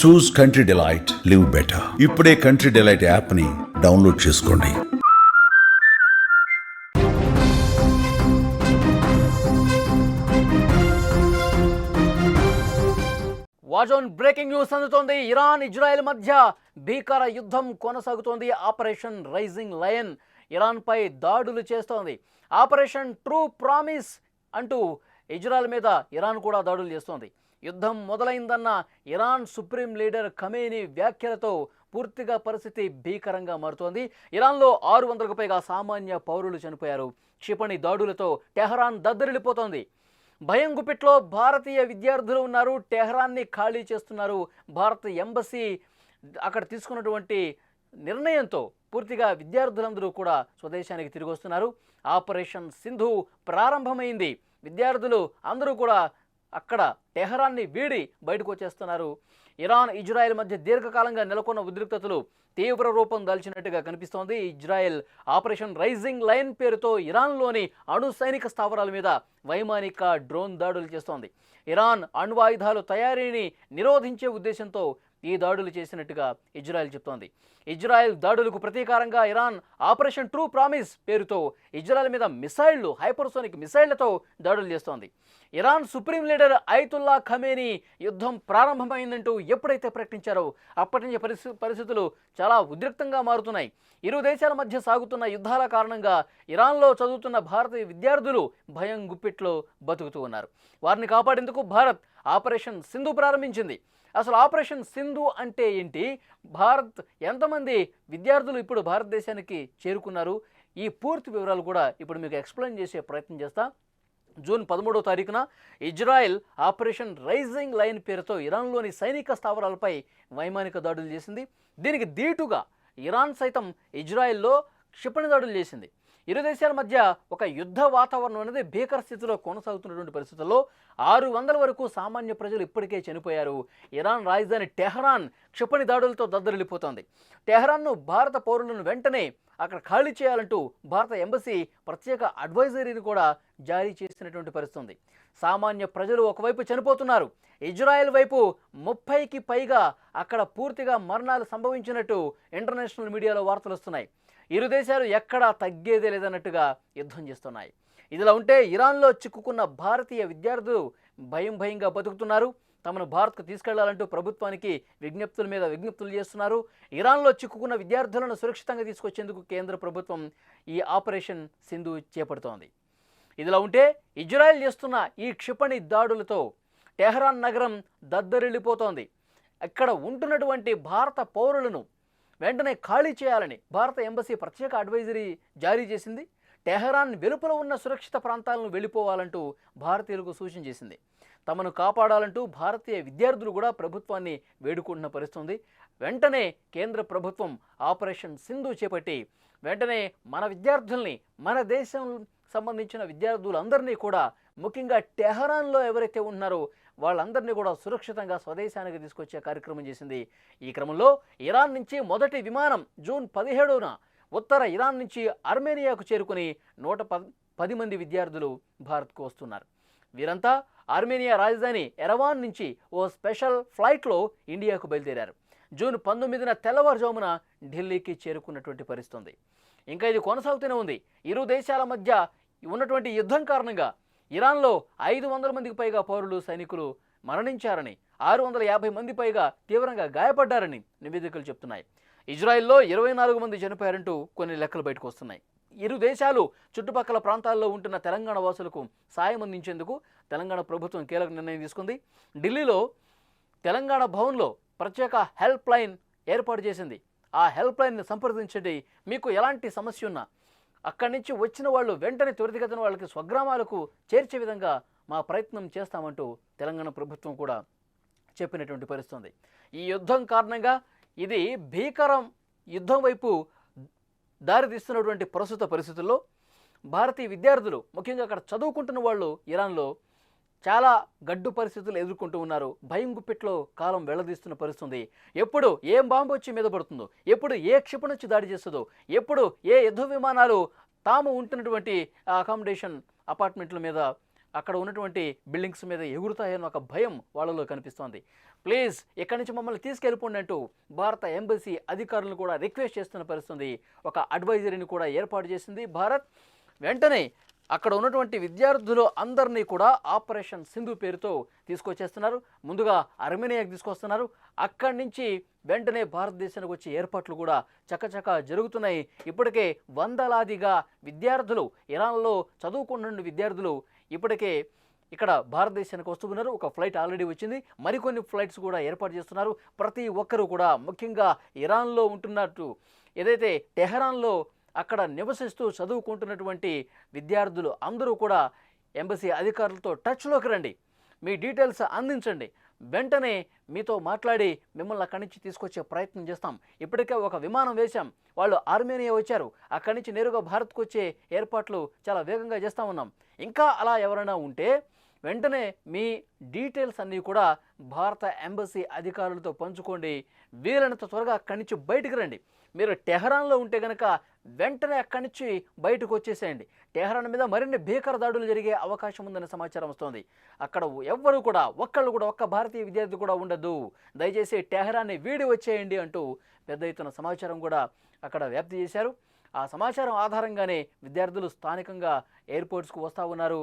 చూస్ country delight, live better. ఇప్పుడే country delight యాప్ని download చేసుకోండి. వాజోన్ బ్రేకింగ్ న్యూస్ అందుతోంది. ఇరాన్ ఇజ్రాయెల్ మధ్య భీకర యుద్ధం కొనసాగుతోంది. ఆపరేషన్ రైజింగ్ లయన్ ఇరాన్పై దాడులు చేస్తోంది. ఆపరేషన్ ట్రూ ప్రామిస్ అంటూ ఇజ్రాయెల్ మీద ఇరాన్ కూడా దాడులు చేస్తోంది. యుద్ధం మొదలైందన్న ఇరాన్ సుప్రీం లీడర్ ఖమేనీ వ్యాఖ్యలతో పూర్తిగా పరిస్థితి భీకరంగా మారుతోంది. ఇరాన్లో 600కు పైగా సామాన్య పౌరులు చనిపోయారు. క్షిపణి దాడులతో టెహరాన్ దద్దరిల్లిపోతోంది. భయం గుప్పిట్లో భారతీయ విద్యార్థులు ఉన్నారు. టెహరాన్ని ఖాళీ చేస్తున్నారు. భారత ఎంబసీ అక్కడ తీసుకున్నటువంటి నిర్ణయంతో పూర్తిగా విద్యార్థులందరూ కూడా స్వదేశానికి తిరిగి వస్తున్నారు. ఆపరేషన్ సింధు ప్రారంభమైంది. విద్యార్థులు అందరూ కూడా అక్కడ టెహరాన్ని వీడి బయటకు వచ్చేస్తున్నారు. ఇరాన్ ఇజ్రాయెల్ మధ్య దీర్ఘకాలంగా నెలకొన్న ఉద్రిక్తతలు తీవ్ర రూపం దాల్చినట్టుగా కనిపిస్తోంది. ఇజ్రాయెల్ ఆపరేషన్ రైజింగ్ లైన్ పేరుతో ఇరాన్లోని అణు సైనిక స్థావరాల మీద వైమానిక డ్రోన్ దాడులు చేస్తోంది. ఇరాన్ అణ్వాయుధాలు తయారీని నిరోధించే ఉద్దేశంతో ఈ దాడులు చేసినట్టుగా ఇజ్రాయెల్ చెప్తోంది. ఇజ్రాయెల్ దాడులకు ప్రతీకారంగా ఇరాన్ ఆపరేషన్ ట్రూ ప్రామిస్ పేరుతో ఇజ్రాయెల్ మీద మిసైళ్లు, హైపర్సోనిక్ మిసైళ్లతో దాడులు చేస్తోంది. Iran supreme leader Ayatollah Khamenei యుద్ధం ప్రారంభమైందంటూ ఎప్పుడైతే ప్రకటించారో అప్పటి నుంచి పరిస్థితులు చాలా ఉద్రిక్తంగా మారుతున్నాయి. ఇరు దేశాల మధ్య సాగుతున్న యుద్ధాల కారణంగా ఇరాన్లో చదువుతున్న భారతీయ విద్యార్థులు భయం గుప్పిట్లో బతుకుతూ ఉన్నారు. వారిని కాపాడేందుకు భారత్ ఆపరేషన్ సింధు ప్రారంభించింది. అసలు ఆపరేషన్ సింధు అంటే ఏంటి? భారత్ ఎంతమంది విద్యార్థులు ఇప్పుడు భారతదేశానికి చేరుకున్నారు? ఈ పూర్తి వివరాలు కూడా ఇప్పుడు మీకు ఎక్స్ప్లెయిన్ చేసే ప్రయత్నం చేస్తా. జూన్ 13వ తారీఖున ఇజ్రాయెల్ ఆపరేషన్ రైజింగ్ లైన్ పేరుతో ఇరాన్లోని సైనిక స్థావరాలపై వైమానిక దాడులు చేసింది. దీనికి దీటుగా ఇరాన్ సైతం ఇజ్రాయెల్లో క్షిపణి దాడులు చేసింది. ఇరు దేశాల మధ్య ఒక యుద్ధ వాతావరణం అనేది భీకర స్థితిలో కొనసాగుతున్నటువంటి పరిస్థితుల్లో 600 వరకు సామాన్య ప్రజలు ఇప్పటికే చనిపోయారు. ఇరాన్ రాజధాని టెహరాన్ క్షిపణి దాడులతో దద్దరిల్లిపోతోంది. టెహరాన్ను భారత పౌరులను వెంటనే అక్కడ ఖాళీ చేయాలంటూ భారత ఎంబసీ ప్రత్యేక అడ్వైజరీని కూడా జారీ చేసినటువంటి పరిస్థితి. సామాన్య ప్రజలు ఒకవైపు చనిపోతున్నారు. ఇజ్రాయెల్ వైపు 30కి పైగా అక్కడ పూర్తిగా మరణాలు సంభవించినట్టు ఇంటర్నేషనల్ మీడియాలో వార్తలు వస్తున్నాయి. ఇరు దేశాలు ఎక్కడా తగ్గేదే లేదన్నట్టుగా యుద్ధం చేస్తున్నాయి. ఇదిలా ఉంటే ఇరాన్లో చిక్కుకున్న భారతీయ విద్యార్థులు భయంగా బతుకుతున్నారు. తమను భారత్కు తీసుకెళ్లాలంటూ ప్రభుత్వానికి విజ్ఞప్తులు చేస్తున్నారు. ఇరాన్లో చిక్కుకున్న విద్యార్థులను సురక్షితంగా తీసుకొచ్చేందుకు కేంద్ర ప్రభుత్వం ఈ ఆపరేషన్ సింధు చేపడుతోంది. ఇదిలా ఉంటే ఇజ్రాయెల్ చేస్తున్న ఈ క్షిపణి దాడులతో టెహరాన్ నగరం దద్దరిల్లిపోతోంది. ఇక్కడ ఉంటున్నటువంటి భారత పౌరులను వెంటనే ఖాళీ చేయాలని భారత ఎంబసీ ప్రత్యేక అడ్వైజరీ జారీ చేసింది. టెహరాన్ వెలుపల ఉన్న సురక్షిత ప్రాంతాలను వెళ్ళిపోవాలంటూ భారతీయులకు సూచన చేసింది. తమను కాపాడాలంటూ భారతీయ విద్యార్థులు కూడా ప్రభుత్వాన్ని వేడుకుంటున్న పరిస్థితి. వెంటనే కేంద్ర ప్రభుత్వం ఆపరేషన్ సింధు చేపట్టి వెంటనే మన విద్యార్థుల్ని, మన దేశం సంబంధించిన విద్యార్థులందరినీ కూడా, ముఖ్యంగా టెహరాన్లో ఎవరైతే ఉన్నారో వాళ్ళందరినీ కూడా సురక్షితంగా స్వదేశానికి తీసుకొచ్చే కార్యక్రమం చేసింది. ఈ క్రమంలో ఇరాన్ నుంచి మొదటి విమానం జూన్ 17న ఉత్తర ఇరాన్ నుంచి ఆర్మేనియాకు చేరుకుని 110 మంది విద్యార్థులు భారత్కు వస్తున్నారు. వీరంతా ఆర్మేనియా రాజధాని ఎరవాన్ నుంచి ఓ స్పెషల్ ఫ్లైట్లో ఇండియాకు బయలుదేరారు. జూన్ 19న తెల్లవారుజామున ఢిల్లీకి చేరుకున్నటువంటి పరిస్థితి. ఇంకా ఇది కొనసాగుతూనే ఉంది. ఇరు దేశాల మధ్య ఉన్నటువంటి యుద్ధం కారణంగా ఇరాన్లో 500 మందికి పైగా పౌరులు, సైనికులు మరణించారని, 650 మంది పైగా తీవ్రంగా గాయపడ్డారని నివేదికలు చెప్తున్నాయి. ఇజ్రాయెల్లో 24 మంది చనిపోయారంటూ కొన్ని లెక్కలు బయటకు వస్తున్నాయి. ఇరు దేశాలు చుట్టుపక్కల ప్రాంతాల్లో ఉంటున్న తెలంగాణ వాసులకు సాయం అందించేందుకు తెలంగాణ ప్రభుత్వం కీలక నిర్ణయం తీసుకుంది. ఢిల్లీలో తెలంగాణ భవన్లో ప్రత్యేక హెల్ప్ లైన్ ఏర్పాటు చేసింది. ఆ హెల్ప్ లైన్ని సంప్రదించండి. మీకు ఎలాంటి సమస్య ఉన్నా అక్కడి నుంచి వచ్చిన వాళ్ళు వెంటనే త్వరితగతిన వాళ్ళకి స్వగ్రామాలకు చేర్చే విధంగా మా ప్రయత్నం చేస్తామంటూ తెలంగాణ ప్రభుత్వం కూడా చెప్పినటువంటి పరిస్థితి. ఈ యుద్ధం కారణంగా ఇది భీకరం యుద్ధం వైపు దారితీస్తున్నటువంటి ప్రస్తుత పరిస్థితుల్లో భారతీయ విద్యార్థులు, ముఖ్యంగా అక్కడ చదువుకుంటున్న వాళ్ళు ఇరాన్లో చాలా గడ్డు పరిస్థితులు ఎదుర్కొంటూ ఉన్నారు. భయం గుప్పిట్లో కాలం వెళ్లదీస్తున్న పరిస్థితి. ఎప్పుడు ఏం బాంబు వచ్చి మీద పడుతుందో, ఎప్పుడు ఏ క్షిపణి వచ్చి దాడి చేస్తుందో, ఎప్పుడు ఏ యుద్ధ విమానాలు తాము ఉంటున్నటువంటి అకామిడేషన్ అపార్ట్మెంట్ల మీద అక్కడ ఉన్నటువంటి బిల్డింగ్స్ మీద ఎగురుతాయన్న ఒక భయం వాళ్ళలో కనిపిస్తోంది. ప్లీజ్ ఇక్కడి నుంచి మమ్మల్ని తీసుకెళ్ళిపోండి అంటూ భారత ఎంబసీ అధికారులను కూడా రిక్వెస్ట్ చేస్తున్న పరిస్థితుంది. ఒక అడ్వైజరీని కూడా ఏర్పాటు చేసింది భారత్. వెంటనే అక్కడ ఉన్నటువంటి విద్యార్థులు అందరినీ కూడా ఆపరేషన్ సింధు పేరుతో తీసుకొచ్చేస్తున్నారు. ముందుగా అర్మేనియాకి తీసుకొస్తున్నారు. అక్కడి నుంచి వెంటనే భారతదేశానికి వచ్చే ఏర్పాట్లు కూడా చకచక జరుగుతున్నాయి. ఇప్పటికే వందలాదిగా విద్యార్థులు, ఇరాన్లో చదువుకున్న విద్యార్థులు ఇప్పటికే ఇక్కడ భారతదేశానికి వస్తున్నారు. ఒక ఫ్లైట్ ఆల్రెడీ వచ్చింది, మరికొన్ని ఫ్లైట్స్ కూడా ఏర్పాటు చేస్తున్నారు. ప్రతి ఒక్కరూ కూడా ముఖ్యంగా ఇరాన్లో ఉంటున్నట్టు ఏదైతే టెహరాన్లో అక్కడ నివసిస్తూ చదువుకుంటున్నటువంటి విద్యార్థులు అందరూ కూడా ఎంబసీ అధికారులతో టచ్లోకి రండి, మీ డీటెయిల్స్ అందించండి, వెంటనే మీతో మాట్లాడి మిమ్మల్ని అక్కడి నుంచి తీసుకొచ్చే ప్రయత్నం చేస్తాం. ఇప్పటికే ఒక విమానం వేశాం, వాళ్ళు ఆర్మేనియా వచ్చారు, అక్కడి నుంచి నేరుగా భారత్కు వచ్చే ఏర్పాట్లు చాలా వేగంగా చేస్తూ ఉన్నాం. ఇంకా అలా ఎవరైనా ఉంటే వెంటనే మీ డీటెయిల్స్ అన్నీ కూడా భారత ఎంబసీ అధికారులతో పంచుకోండి. వీలైనంత త్వరగా అక్కడి నుంచి బయటకు రండి. మీరు టెహరాన్లో ఉంటే కనుక వెంటనే అక్కడి నుంచి బయటకు వచ్చేసేయండి. టెహరాన్ మీద మరిన్ని భీకర దాడులు జరిగే అవకాశం ఉందనే సమాచారం వస్తోంది. అక్కడ ఎవ్వరు కూడా ఒక్క భారతీయ విద్యార్థి కూడా ఉండదు, దయచేసి టెహరాన్ని వీడి వచ్చేయండి అంటూ పెద్ద ఎత్తున సమాచారం కూడా అక్కడ వ్యాప్తి చేశారు. ఆ సమాచారం ఆధారంగానే విద్యార్థులు స్థానికంగా ఎయిర్పోర్ట్స్కు వస్తూ ఉన్నారు.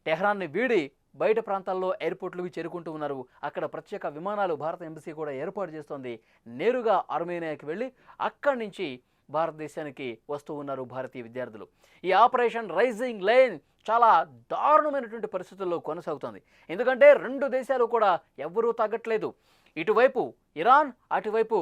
టెహరాన్ని వీడి బయట ప్రాంతాల్లో ఎయిర్పోర్ట్లకు చేరుకుంటూ ఉన్నారు. అక్కడ ప్రత్యేక విమానాలు భారత ఎంబసీ కూడా ఏర్పాటు చేస్తోంది. నేరుగా ఆర్మేనియాకి వెళ్ళి అక్కడి నుంచి భారతదేశానికి వస్తూ ఉన్నారు భారతీయ విద్యార్థులు. ఈ ఆపరేషన్ రైజింగ్ లయన్ చాలా దారుణమైనటువంటి పరిస్థితుల్లో కొనసాగుతోంది. ఎందుకంటే రెండు దేశాలు కూడా ఎవ్వరూ తగ్గట్లేదు. ఇటువైపు ఇరాన్, అటువైపు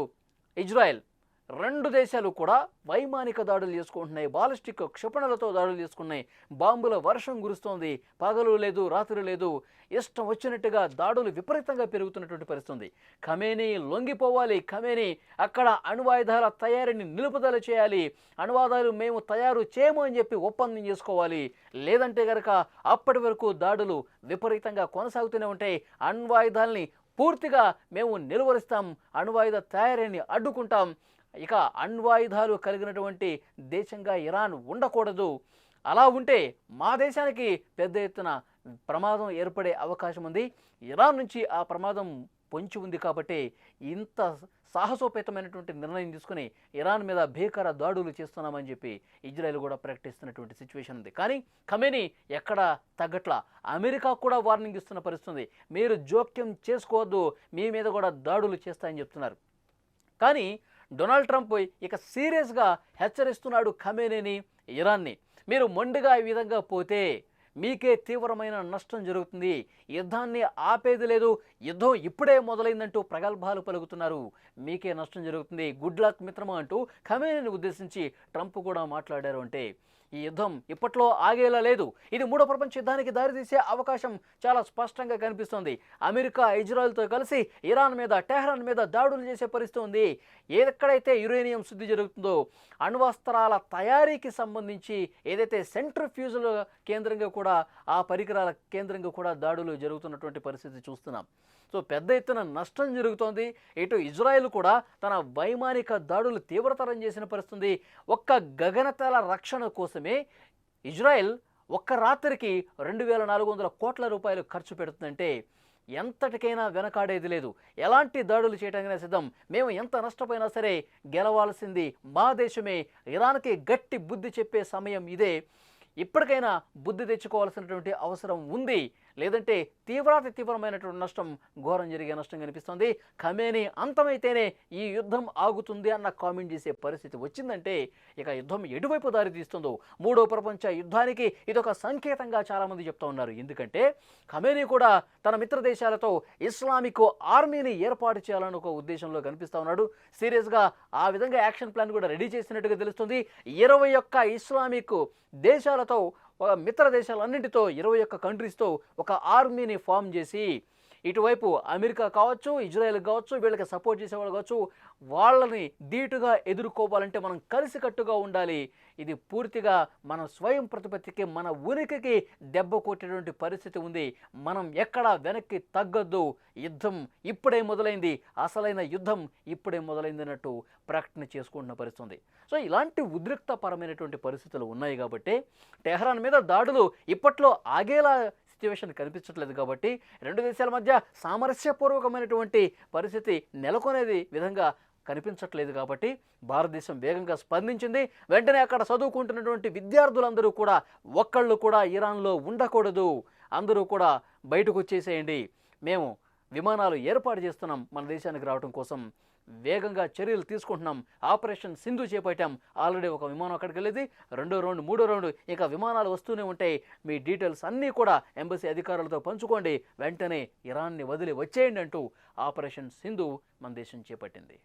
ఇజ్రాయెల్, రెండు దేశాలు కూడా వైమానిక దాడులు చేసుకుంటున్నాయి, బాలిస్టిక్ క్షిపణులతో దాడులు చేసుకున్నాయి. బాంబుల వర్షం కురుస్తోంది, పగలు లేదు రాత్రి లేదు, ఇష్టం వచ్చినట్టుగా దాడులు విపరీతంగా పెరుగుతున్నటువంటి పరిస్థితుంది. ఖమేనీ లొంగిపోవాలి, ఖమేనీ అక్కడ అణ్వాయుధాల తయారీని నిలుపుదల చేయాలి, అణ్వాయుధాలు మేము తయారు చేయము అని చెప్పి ఒప్పందం చేసుకోవాలి, లేదంటే కనుక అప్పటి వరకు దాడులు విపరీతంగా కొనసాగుతూనే ఉంటాయి. అణ్వాయుధాలని పూర్తిగా మేము నిలువరిస్తాం, అణ్వాయుధ తయారీని అడ్డుకుంటాం. ఇక అణ్వాయుధాలు కలిగినటువంటి దేశంగా ఇరాన్ ఉండకూడదు, అలా ఉంటే మా దేశానికి పెద్ద ఎత్తున ప్రమాదం ఏర్పడే అవకాశం ఉంది. ఇరాన్ నుంచి ఆ ప్రమాదం పొంచి ఉంది కాబట్టి ఇంత సాహసోపేతమైనటువంటి నిర్ణయం తీసుకుని ఇరాన్ మీద భీకర దాడులు చేస్తున్నామని చెప్పి ఇజ్రాయెల్ కూడా ప్రకటిస్తున్నటువంటి సిచ్యువేషన్ ఉంది. కానీ ఖమేనీ ఎక్కడా తగ్గట్లా, అమెరికా కూడా వార్నింగ్ ఇస్తున్న పరిస్థితుంది, మీరు జోక్యం చేసుకోవద్దు, మీ మీద కూడా దాడులు చేస్తాయని చెప్తున్నారు. కానీ డొనాల్డ్ ట్రంప్ ఇక సీరియస్గా హెచ్చరిస్తున్నాడు ఖమేనీని, ఇరాన్ని. మీరు మొండిగా ఈ విధంగా పోతే మీకే తీవ్రమైన నష్టం జరుగుతుంది, యుద్ధాన్ని ఆపేది లేదు, యుద్ధం ఇప్పుడే మొదలైందంటూ ప్రగల్భాలు పలుకుతున్నారు, మీకే నష్టం జరుగుతుంది, గుడ్ లక్ మిత్రమా అంటూ ఖమేనీని ఉద్దేశించి ట్రంప్ కూడా మాట్లాడారు. అంటే ఈ యుద్ధం ఇప్పట్లో ఆగేలా లేదు, ఇది మూడో ప్రపంచ యుద్ధానికి దారితీసే అవకాశం చాలా స్పష్టంగా కనిపిస్తోంది. అమెరికా ఇజ్రాయెల్తో కలిసి ఇరాన్ మీద, టెహరాన్ మీద దాడులు చేసే పరిస్థితి ఉంది. ఎక్కడైతే యురేనియం శుద్ధి జరుగుతుందో, అణ్వస్త్రాల తయారీకి సంబంధించి ఏదైతే సెంట్రిఫ్యూజుల కేంద్రంగా కూడా, ఆ పరికరాల కేంద్రంగా కూడా దాడులు జరుగుతున్నటువంటి పరిస్థితి చూస్తున్నాం. సో పెద్ద ఎత్తున నష్టం జరుగుతోంది. ఇటు ఇజ్రాయెల్ కూడా తన వైమానిక దాడులు తీవ్రతరం చేసిన పరిస్థితి. ఒక్క గగనతల రక్షణ కోసమే ఇజ్రాయెల్ ఒక్క రాత్రికి 2400 కోట్ల రూపాయలు ఖర్చు పెడుతుందంటే ఎంతటికైనా వెనకాడేది లేదు, ఎలాంటి దాడులు చేయడానికైనా సిద్ధం, మేము ఎంత నష్టపోయినా సరే గెలవాల్సింది మా దేశమే, ఇరాన్కి గట్టి బుద్ధి చెప్పే సమయం ఇదే, ఇప్పటికైనా బుద్ధి తెచ్చుకోవాల్సినటువంటి అవసరం ఉంది, లేదంటే తీవ్రమైనటువంటి నష్టం, ఘోరం జరిగే నష్టం కనిపిస్తుంది. ఖమేనీ అంతమైతేనే ఈ యుద్ధం ఆగుతుంది అన్న కామెంట్ చేసే పరిస్థితి వచ్చిందంటే ఇక యుద్ధం ఎటువైపు దారి తీస్తుందో, మూడో ప్రపంచ యుద్ధానికి ఇదొక సంకేతంగా చాలామంది చెప్తూ ఉన్నారు. ఎందుకంటే ఖమేనీ కూడా తన మిత్ర దేశాలతో ఇస్లామిక్ ఆర్మీని ఏర్పాటు చేయాలని ఒక ఉద్దేశంలో కనిపిస్తూ ఉన్నాడు. సీరియస్గా ఆ విధంగా యాక్షన్ ప్లాన్ కూడా రెడీ చేసినట్టుగా తెలుస్తుంది. 21 ఇస్లామిక్ దేశాలతో, మిత్ర దేశాలన్నింటితో, 21 కంట్రీస్తో ఒక ఆర్మీని ఫామ్ చేసి ఇటువైపు అమెరికా కావచ్చు, ఇజ్రాయెల్ కావచ్చు, వీళ్ళకి సపోర్ట్ చేసేవాళ్ళు కావచ్చు, వాళ్ళని ధీటుగా ఎదుర్కోవాలంటే మనం కలిసికట్టుగా ఉండాలి. ఇది పూర్తిగా మన స్వయం ప్రతిపత్తికి, మన ఉనికికి దెబ్బ కొట్టేటువంటి పరిస్థితి ఉంది. మనం ఎక్కడా వెనక్కి తగ్గొద్దు, యుద్ధం ఇప్పుడే మొదలైంది, అసలైన యుద్ధం ఇప్పుడే మొదలైంది అన్నట్టు ప్రకటన చేసుకుంటున్న పరిస్థితి. సో ఇలాంటి ఉద్రిక్తపరమైనటువంటి పరిస్థితులు ఉన్నాయి కాబట్టి టెహరాన్ మీద దాడులు ఇప్పట్లో ఆగేలా సిచ్యువేషన్ కనిపించట్లేదు కాబట్టి రెండు దేశాల మధ్య సామరస్యపూర్వకమైనటువంటి పరిస్థితి నెలకొనేది విధంగా కనిపించట్లేదు కాబట్టి భారతదేశం వేగంగా స్పందించింది. వెంటనే అక్కడ చదువుకుంటున్నటువంటి విద్యార్థులందరూ కూడా ఒక్కళ్ళు కూడా ఇరాన్లో ఉండకూడదు, అందరూ కూడా బయటకు వచ్చేసేయండి, మేము విమానాలు ఏర్పాటు చేస్తున్నాం మన దేశానికి రావడం కోసం, వేగంగా చర్యలు తీసుకుంటున్నాం, ఆపరేషన్ సింధు చేపట్టాం, ఆల్రెడీ ఒక విమానం అక్కడికి వెళ్ళేది, రెండో రౌండ్ మూడో రౌండ్ ఇక విమానాలు వస్తూనే ఉంటాయి, మీ డీటెయిల్స్ అన్నీ కూడా ఎంబసీ అధికారులతో పంచుకోండి, వెంటనే ఇరాన్ని వదిలి వచ్చేయండి అంటూ ఆపరేషన్ సింధు మన దేశం చేపట్టింది.